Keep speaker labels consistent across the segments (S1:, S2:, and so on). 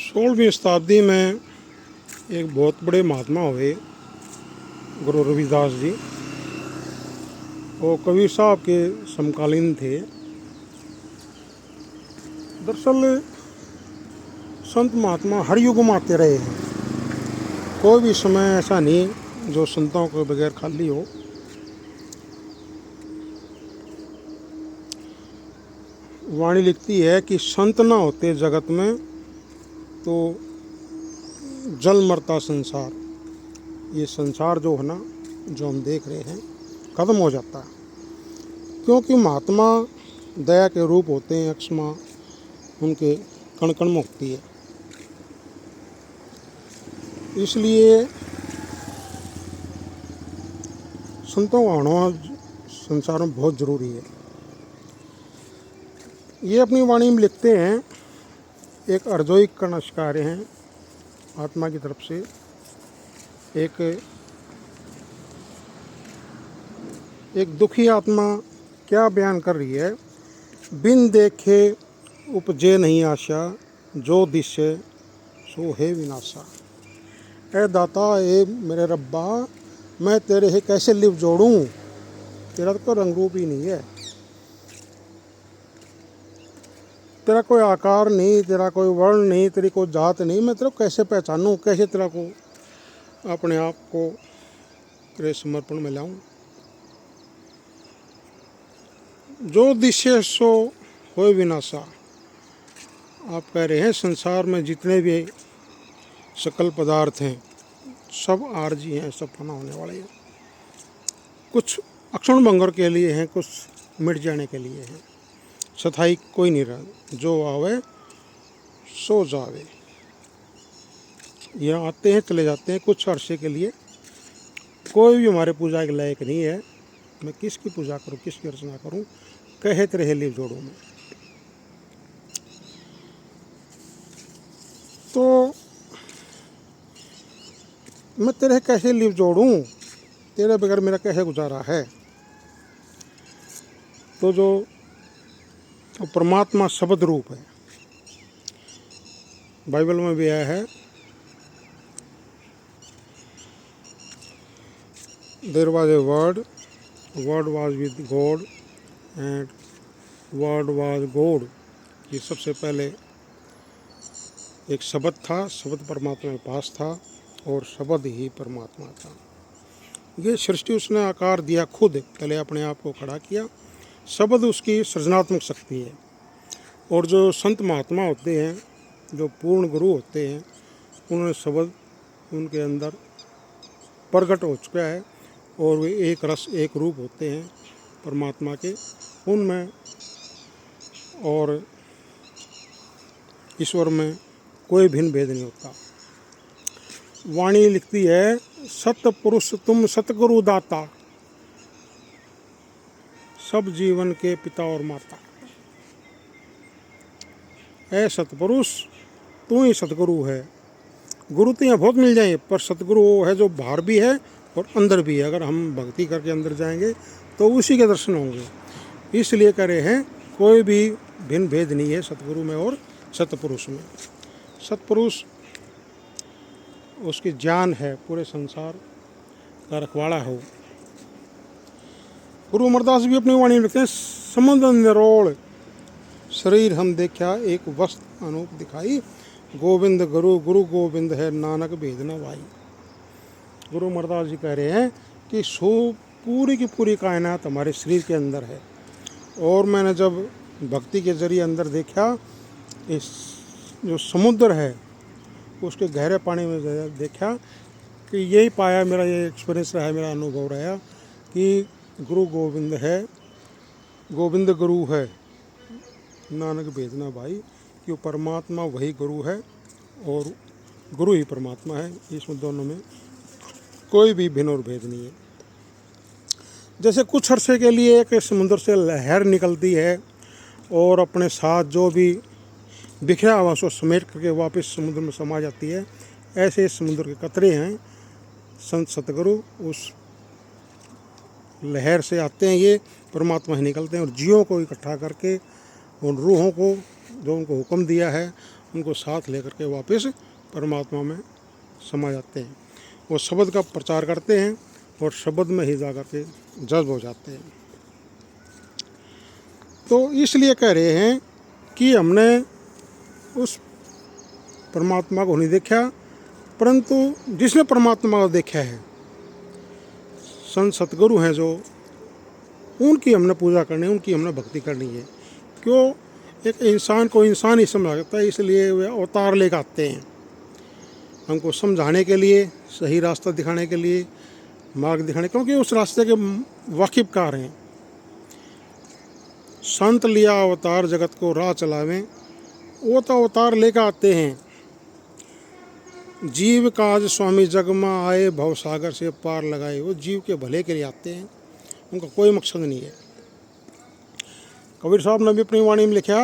S1: 16वीं शताब्दी में एक बहुत बड़े महात्मा हुए गुरु रविदास जी। वो कबीर साहब के समकालीन थे। दरअसल संत महात्मा हर युग में आते रहे हैं। कोई भी समय ऐसा नहीं जो संतों के बगैर खाली हो। वाणी लिखती है कि संत ना होते जगत में तो जल मरता संसार। ये संसार जो है ना, जो हम देख रहे हैं, खत्म हो जाता है। क्योंकि महात्मा दया के रूप होते हैं, अक्षमा उनके कण कण में होती है। इसलिए संतों का होना संसार में बहुत ज़रूरी है। ये अपनी वाणी में लिखते हैं, एक अर्जोई का नमस्कार हैं आत्मा की तरफ से। एक दुखी आत्मा क्या बयान कर रही है। बिन देखे उपजे नहीं आशा, जो दिशे सो है विनाशा। ए दाता, ए मेरे रब्बा, मैं तेरे है कैसे लिव जोड़ूं। तेरा तो रंग रूप ही नहीं है, तेरा कोई आकार नहीं, तेरा कोई वर्ण नहीं, तेरी कोई जात नहीं। मैं तेरे को कैसे पहचानूं, कैसे तेरा को अपने आप को तेरे समर्पण में लाऊं। जो दिशे सो होए विनाशा। आप कह रहे हैं संसार में जितने भी सकल पदार्थ हैं सब आरजी हैं, सब फना होने वाले हैं। कुछ अक्षण भंगर के लिए हैं, कुछ मिट जाने के लिए हैं। सथाई कोई नहीं रहा। जो आवे सो जावे। यहाँ आते हैं चले जाते हैं कुछ अरसे के लिए। कोई भी हमारे पूजा के लायक नहीं है। मैं किसकी पूजा करूं, किसकी अर्चना करूं, कहे तेरे लिव जोड़ूं मैं। तो मैं तेरे कैसे लिव जोड़ूं, तेरे बगैर मेरा कैसे गुजारा है। तो जो परमात्मा शब्द रूप है, बाइबल में भी आया है, there was a word, word was with God and word was God. ये सबसे पहले एक शब्द था, शब्द परमात्मा के पास था और शब्द ही परमात्मा था। ये सृष्टि उसने आकार दिया खुद, पहले अपने आप को खड़ा किया। शब्द उसकी सृजनात्मक शक्ति है। और जो संत महात्मा होते हैं, जो पूर्ण गुरु होते हैं, उन्होंने शब्द उनके अंदर प्रकट हो चुका है और वे एक रस एक रूप होते हैं परमात्मा के। उनमें और ईश्वर में कोई भिन्न भेद नहीं होता। वाणी लिखती है, सतपुरुष तुम सतगुरु दाता, सब जीवन के पिता और माता। ऐ सतपुरुष, तू ही सतगुरु है। गुरु तो यहाँ बहुत मिल जाए, पर सतगुरु वो है जो बाहर भी है और अंदर भी है। अगर हम भक्ति करके अंदर जाएंगे तो उसी के दर्शन होंगे। इसलिए कह रहे हैं कोई भी भिन्न भेद नहीं है सतगुरु में और सतपुरुष में। सतपुरुष उसकी जान है, पूरे संसार का रखवाला हो। गुरु अमरदास भी अपनी वाणी में लिखते हैं, समुद्र निरोल शरीर हम देखा, एक वस्त्र अनूप दिखाई। गोविंद गुरु गुरु गोविंद है, नानक भेद न भाई। गुरु अमरदास जी कह रहे हैं कि पूरी की पूरी कायनात हमारे शरीर के अंदर है। और मैंने जब भक्ति के जरिए अंदर देखा, इस जो समुद्र है उसके गहरे पानी में देखा कि यही पाया, मेरा ये एक्सपीरियंस रहा, मेरा अनुभव रहा कि गुरु गोविंद है, गोविंद गुरु है, नानक भेजना भाई। कि परमात्मा वही गुरु है और गुरु ही परमात्मा है। इसमें दोनों में कोई भी भिन्न और भेद नहीं है। जैसे कुछ अरसे के लिए एक समुद्र से लहर निकलती है और अपने साथ जो भी बिखरा हुआ उसको समेट करके वापस समुद्र में समा जाती है, ऐसे समुद्र के कतरे हैं संत सतगुरु। उस लहर से आते हैं, ये परमात्मा ही निकलते हैं और जीवों को इकट्ठा करके उन रूहों को जो उनको हुक्म दिया है उनको साथ लेकर के वापस परमात्मा में समा जाते हैं। वो शब्द का प्रचार करते हैं और शब्द में ही जा कर के जज्ब हो जाते हैं। तो इसलिए कह रहे हैं कि हमने उस परमात्मा को नहीं देखा, परंतु जिसने परमात्मा को देखा है, संत सतगुरु हैं जो, उनकी हमने पूजा करनी है, उनकी हमने भक्ति करनी है। क्यों? एक इंसान को इंसान ही समझा सकता है, इसलिए वे अवतार लेकर आते हैं हमको समझाने के लिए, सही रास्ता दिखाने के लिए, मार्ग दिखाने, क्योंकि उस रास्ते के वाकिफकार हैं। संत लिया अवतार जगत को राह चलावें, वो तो अवतार लेकर आते हैं। जीव काज स्वामी जग में आए, भव सागर से पार लगाए, वो जीव के भले के लिए आते हैं, उनका कोई मकसद नहीं है। कबीर साहब ने भी अपनी वाणी में लिखा,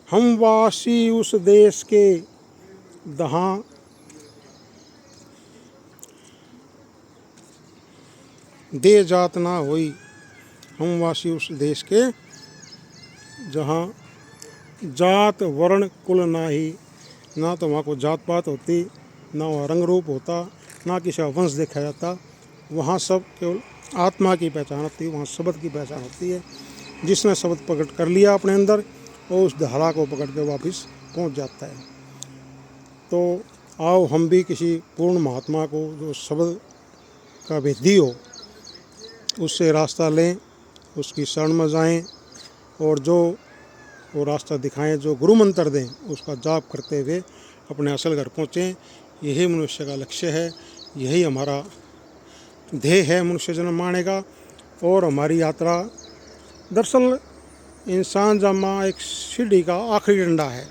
S1: हम वासी उस देश के दहाँ दे जात ना होई, हम वासी उस देश के जहाँ जात वर्ण कुल ना ही, ना तो वहाँ को जात पात होती, ना वहाँ रंग रूप होता, ना किसी का वंश देखा जाता। वहाँ सब केवल आत्मा की पहचान होती है, वहाँ शब्द की पहचान होती है। जिसने शब्द प्रकट कर लिया अपने अंदर, वो उस धारा को पकड़ के वापस पहुँच जाता है। तो आओ हम भी किसी पूर्ण महात्मा को, जो शब्द का भेदी हो, उससे रास्ता लें, उसकी शरण में जाएं, और जो वो रास्ता दिखाएं, जो गुरु मंत्र दें, उसका जाप करते हुए अपने असल घर पहुँचें। यही मनुष्य का लक्ष्य है, यही हमारा ध्येय है मनुष्य जन्म माने का। और हमारी यात्रा दरअसल इंसान जमा एक सीढ़ी का आखिरी डंडा है।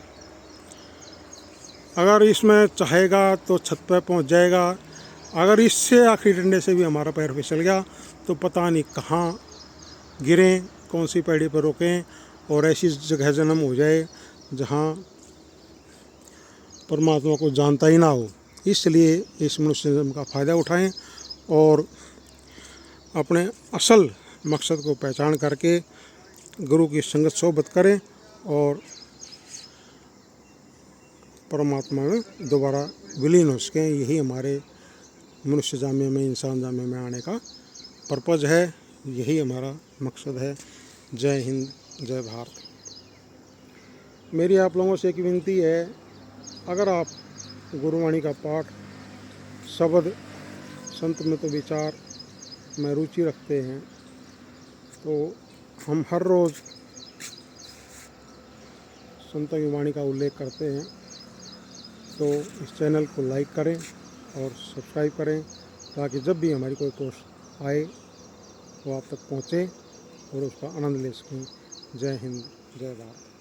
S1: अगर इसमें चाहेगा तो छत पर पहुंच जाएगा, अगर इससे आखिरी डंडे से भी हमारा पैर फिसल गया तो पता नहीं कहाँ गिरें, कौन सी पैड़ी पर रोकें, और ऐसी जगह जन्म हो जाए जहाँ परमात्मा को जानता ही ना हो। इसलिए इस मनुष्य जन्म का फ़ायदा उठाएं और अपने असल मकसद को पहचान करके गुरु की संगत सोबत करें और परमात्मा में दोबारा विलीन हो सकें। यही हमारे मनुष्य जामे में, इंसान जामे में आने का पर्पज़ है, यही हमारा मकसद है। जय हिंद, जय भारत। मेरी आप लोगों से एक विनती है, अगर आप गुरुवाणी का पाठ, शब्द, संत में तो विचार में रुचि रखते हैं, तो हम हर रोज़ संतों की वाणी का उल्लेख करते हैं। तो इस चैनल को लाइक करें और सब्सक्राइब करें, ताकि जब भी हमारी कोई पोस्ट आए वो आप तक पहुँचे और उसका आनंद ले सकें। जय हिंद, जय भारत।